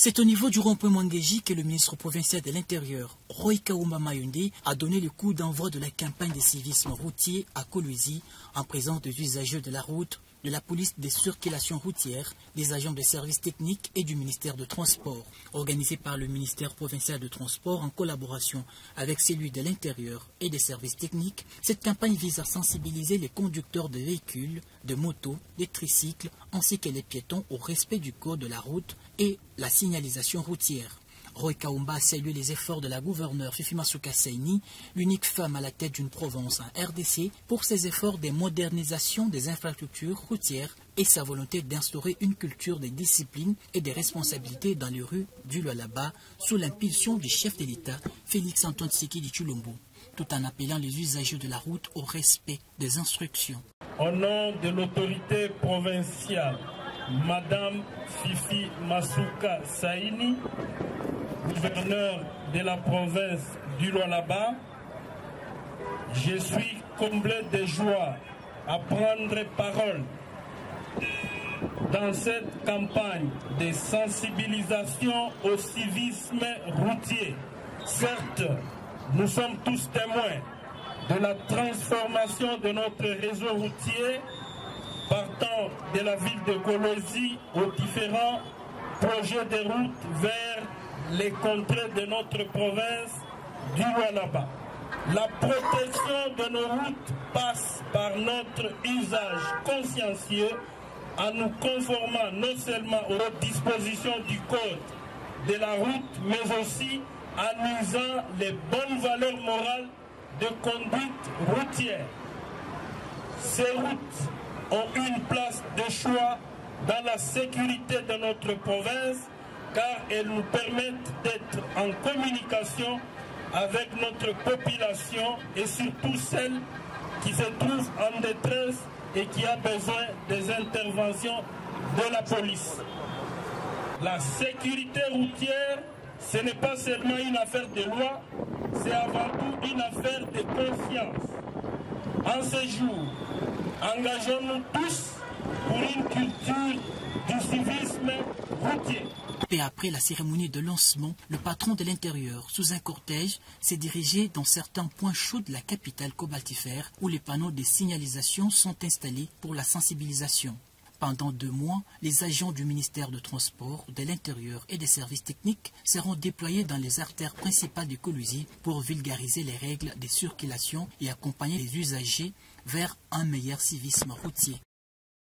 C'est au niveau du rond-point Mwangeji que le ministre provincial de l'Intérieur, Roy Kaoumba Mayonde, a donné le coup d'envoi de la campagne de civisme routier à Kolwezi en présence des usagers de la route, de la police des circulations routières, des agents de services techniques et du ministère de Transport. Organisée par le ministère provincial de Transport en collaboration avec celui de l'Intérieur et des services techniques, cette campagne vise à sensibiliser les conducteurs de véhicules, de motos, de tricycles ainsi que les piétons au respect du code de la route et la signalisation routière. Roy Kaoumba a salué les efforts de la gouverneure Fifi Masuka Saini, l'unique femme à la tête d'une province en RDC, pour ses efforts de modernisation des infrastructures routières et sa volonté d'instaurer une culture de discipline et de responsabilité dans les rues du Lualaba sous l'impulsion du chef de l'État, Félix Antoine Tshisekedi Tshilombo, tout en appelant les usagers de la route au respect des instructions. Au nom de l'autorité provinciale, Madame Fifi Masuka Saini, gouverneur de la province du Lualaba, je suis comblé de joie à prendre parole dans cette campagne de sensibilisation au civisme routier. Certes, nous sommes tous témoins de la transformation de notre réseau routier partant de la ville de Kolwezi aux différents projets de route vers les contrées de notre province du Lualaba. La protection de nos routes passe par notre usage consciencieux en nous conformant non seulement aux dispositions du code de la route, mais aussi en usant les bonnes valeurs morales de conduite routière. Ces routes ont une place de choix dans la sécurité de notre province car elles nous permettent d'être en communication avec notre population et surtout celle qui se trouve en détresse et qui a besoin des interventions de la police. La sécurité routière, ce n'est pas seulement une affaire de loi, c'est avant tout une affaire de conscience. En ce jour, engageons-nous tous pour une culture du civisme routier. Et après la cérémonie de lancement, le patron de l'Intérieur, sous un cortège, s'est dirigé dans certains points chauds de la capitale cobaltifère où les panneaux de signalisation sont installés pour la sensibilisation. Pendant 2 mois, les agents du ministère de Transport, de l'Intérieur et des services techniques seront déployés dans les artères principales de Kolwezi pour vulgariser les règles de circulation et accompagner les usagers vers un meilleur civisme routier.